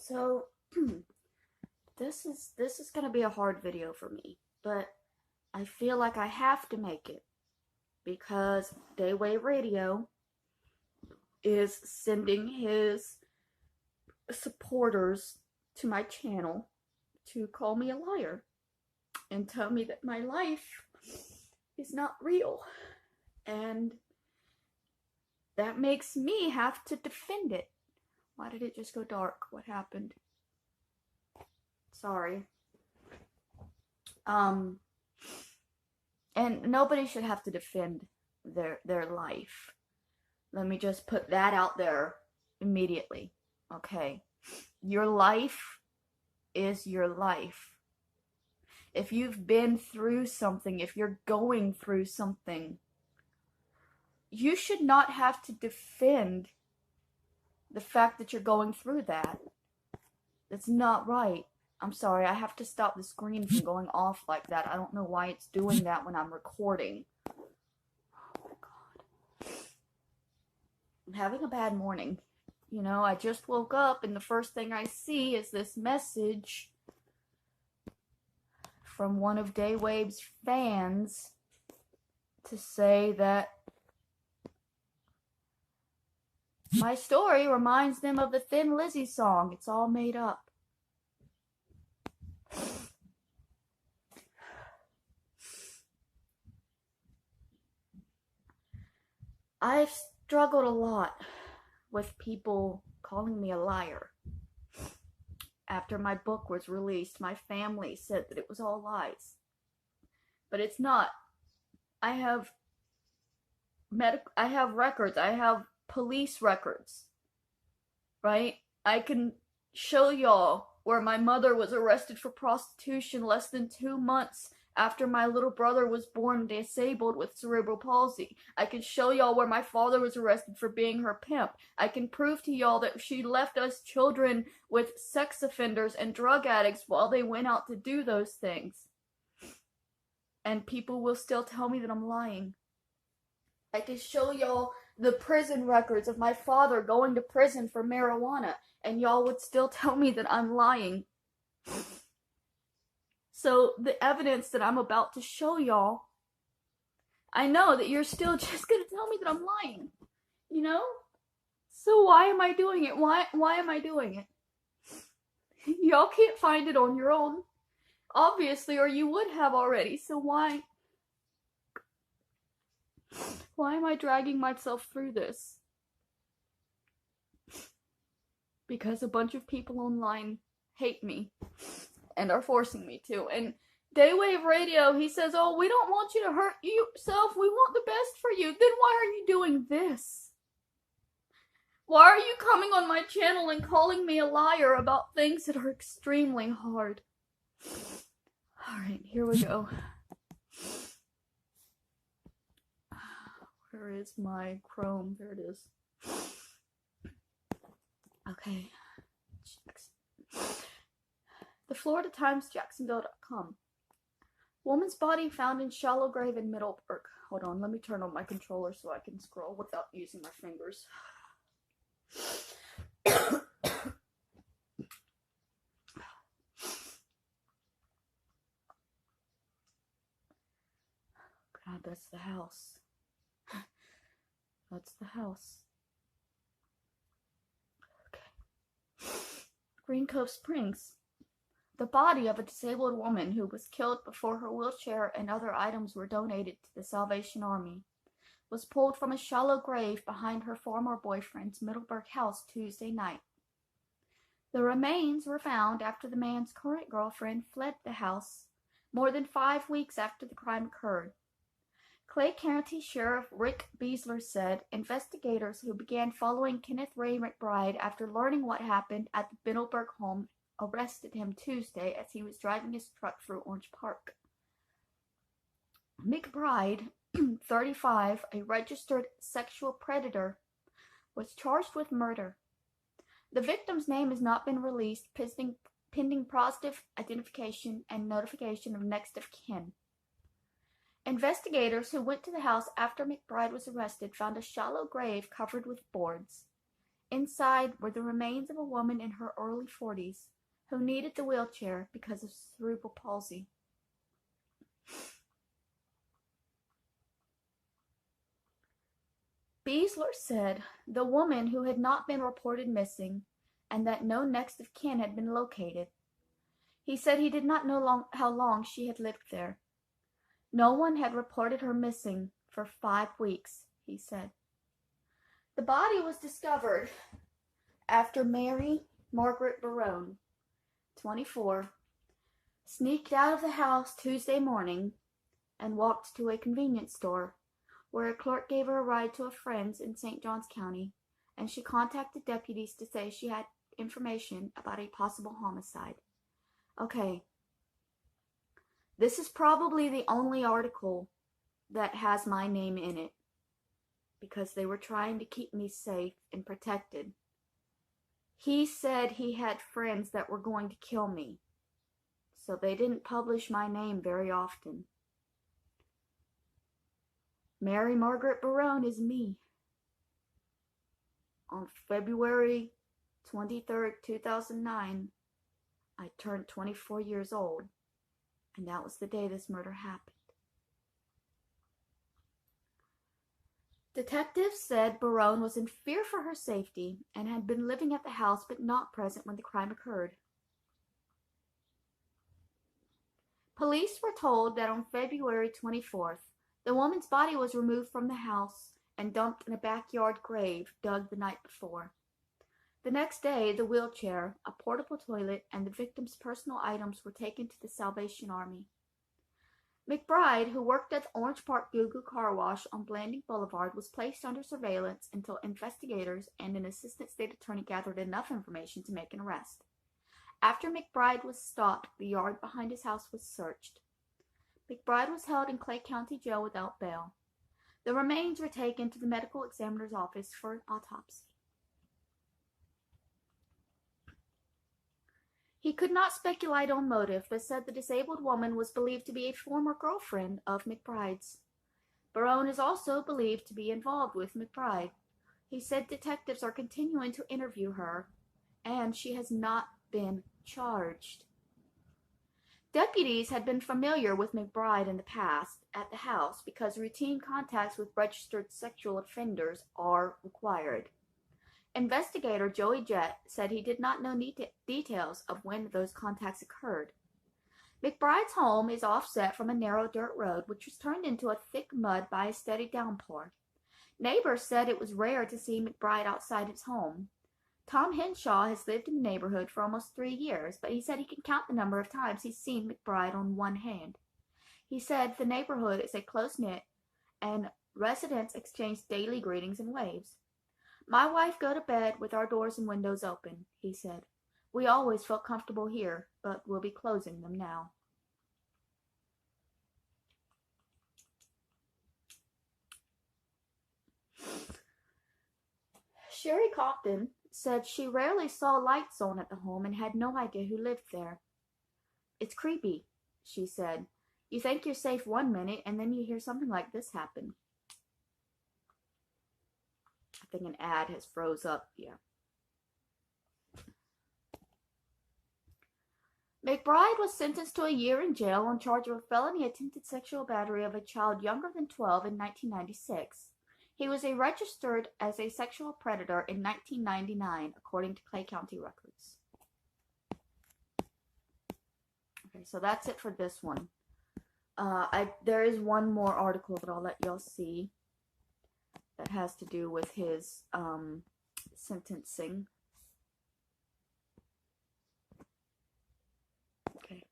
So this is gonna be a hard video for me, but I feel like I have to make it because Daywave Radio is sending his supporters to my channel to call me a liar and tell me that my life is not real. And that makes me have to defend it. Why did it just go dark? What happened? Sorry. And nobody should have to defend their life. Let me just put that out there immediately. Okay. Your life is your life. If you've been through something, if you're going through something, you should not have to defend the fact that you're going through that. That's not right. I'm sorry, I have to stop the screen from going off like that. I don't know why it's doing that when I'm recording. Oh my God. I'm having a bad morning. You know, I just woke up and the first thing I see is this message from one of Daywave's fans to say that my story reminds them of the Thin Lizzy song. It's all made up. I've struggled a lot with people calling me a liar. After my book was released, my family said that it was all lies. But it's not. I have records. I have police records. Right? I can show y'all where my mother was arrested for prostitution less than 2 months after my little brother was born disabled with cerebral palsy. I can show y'all where my father was arrested for being her pimp. I can prove to y'all that she left us children with sex offenders and drug addicts while they went out to do those things. And people will still tell me that I'm lying. I can show y'all the prison records of my father going to prison for marijuana, and y'all would still tell me that I'm lying. So the evidence that I'm about to show y'all, I know that you're still just gonna tell me that I'm lying, you know? So why am I doing it? Why am I doing it? Y'all can't find it on your own, obviously, or you would have already, so why am I dragging myself through this? Because a bunch of people online hate me and are forcing me to. And Daywave Radio, he says, oh, we don't want you to hurt yourself. We want the best for you. Then why are you doing this? Why are you coming on my channel and calling me a liar about things that are extremely hard? Alright, here we go. Where is my Chrome? There it is. Okay. The Florida Times, Jacksonville.com. Woman's body found in shallow grave in Middleburg. Hold on, let me turn on my controller so I can scroll without using my fingers. God, that's the house. That's the house. Okay. Green Cove Springs. The body of a disabled woman who was killed before her wheelchair and other items were donated to the Salvation Army was pulled from a shallow grave behind her former boyfriend's Middleburg house Tuesday night. The remains were found after the man's current girlfriend fled the house more than 5 weeks after the crime occurred. Clay County Sheriff Rick Beasler said investigators who began following Kenneth Ray McBride after learning what happened at the Middleburg home arrested him Tuesday as he was driving his truck through Orange Park. McBride, 35, a registered sexual predator, was charged with murder. The victim's name has not been released, pending positive identification and notification of next of kin. Investigators who went to the house after McBride was arrested found a shallow grave covered with boards. Inside were the remains of a woman in her early 40s who needed the wheelchair because of cerebral palsy. Beasler said the woman who had not been reported missing and that no next of kin had been located. He said he did not know how long she had lived there. No one had reported her missing for 5 weeks, he said. The body was discovered after Mary Margaret Barone, 24, sneaked out of the house Tuesday morning and walked to a convenience store where a clerk gave her a ride to a friend's in St. Johns County, and she contacted deputies to say she had information about a possible homicide. Okay, this is probably the only article that has my name in it, because they were trying to keep me safe and protected. He said he had friends that were going to kill me, so they didn't publish my name very often. Mary Margaret Barone is me. On February 23rd, 2009, I turned 24 years old, and that was the day this murder happened. Detectives said Barone was in fear for her safety and had been living at the house but not present when the crime occurred. Police were told that on February 24th, the woman's body was removed from the house and dumped in a backyard grave dug the night before. The next day, the wheelchair, a portable toilet, and the victim's personal items were taken to the Salvation Army. McBride, who worked at the Orange Park Goo Car Wash on Blanding Boulevard, was placed under surveillance until investigators and an assistant state attorney gathered enough information to make an arrest. After McBride was stopped, the yard behind his house was searched. McBride was held in Clay County Jail without bail. The remains were taken to the medical examiner's office for an autopsy. He could not speculate on motive, but said the disabled woman was believed to be a former girlfriend of McBride's. Barone is also believed to be involved with McBride. He said detectives are continuing to interview her, and she has not been charged. Deputies had been familiar with McBride in the past at the house because routine contacts with registered sexual offenders are required. Investigator Joey Jett said he did not know details of when those contacts occurred. McBride's home is offset from a narrow dirt road, which was turned into a thick mud by a steady downpour. Neighbors said it was rare to see McBride outside his home. Tom Henshaw has lived in the neighborhood for almost 3 years, but he said he can count the number of times he's seen McBride on one hand. He said the neighborhood is a close-knit, and residents exchange daily greetings and waves. My wife go to bed with our doors and windows open, he said. We always felt comfortable here, but we'll be closing them now. Sherry Compton said she rarely saw lights on at the home and had no idea who lived there. It's creepy, she said. You think you're safe one minute and then you hear something like this happen. I think an ad has froze up. Yeah. McBride was sentenced to a year in jail on charge of a felony attempted sexual battery of a child younger than 12 in 1996. He was registered as a sexual predator in 1999, according to Clay County records. Okay, so that's it for this one. There is one more article that I'll let y'all see that has to do with his sentencing. Okay.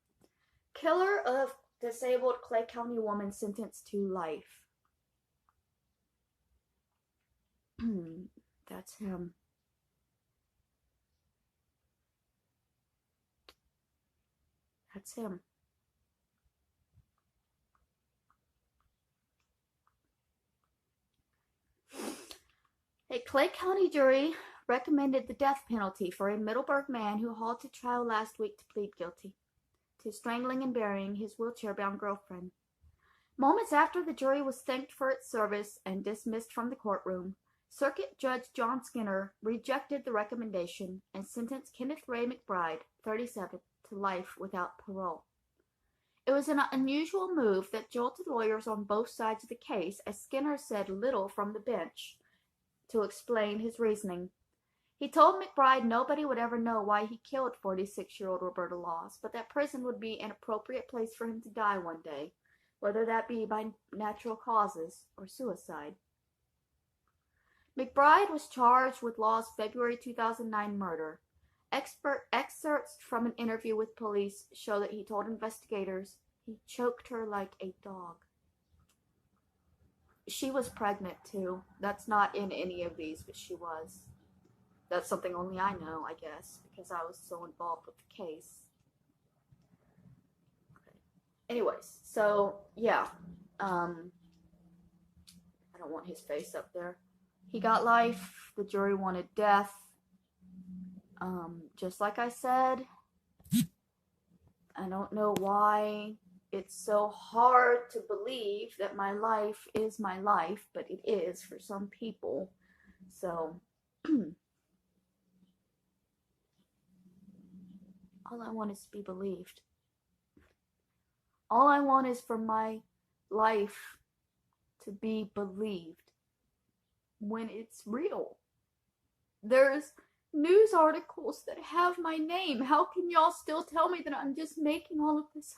Killer of disabled Clay County woman sentenced to life. That's him. That's him. A Clay County jury recommended the death penalty for a Middleburg man who hauled to trial last week to plead guilty to strangling and burying his wheelchair-bound girlfriend. Moments after the jury was thanked for its service and dismissed from the courtroom, Circuit Judge John Skinner rejected the recommendation and sentenced Kenneth Ray McBride, 37, to life without parole. It was an unusual move that jolted lawyers on both sides of the case, as Skinner said little from the bench to explain his reasoning. He told McBride nobody would ever know why he killed 46-year-old Roberta Laws, but that prison would be an appropriate place for him to die one day, whether that be by natural causes or suicide. McBride was charged with Law's February 2009 murder. Excerpts from an interview with police show that he told investigators he choked her like a dog. She was pregnant too. That's not in any of these, but she was. That's something only I know, I guess, because I was so involved with the case. Okay. Anyways, so yeah. I don't want his face up there. He got life. The jury wanted death. Just like I said, I don't know why it's so hard to believe that my life is my life, but it is for some people. So, all I want is to be believed. All I want is for my life to be believed when it's real. There's news articles that have my name. How can y'all still tell me that I'm just making all of this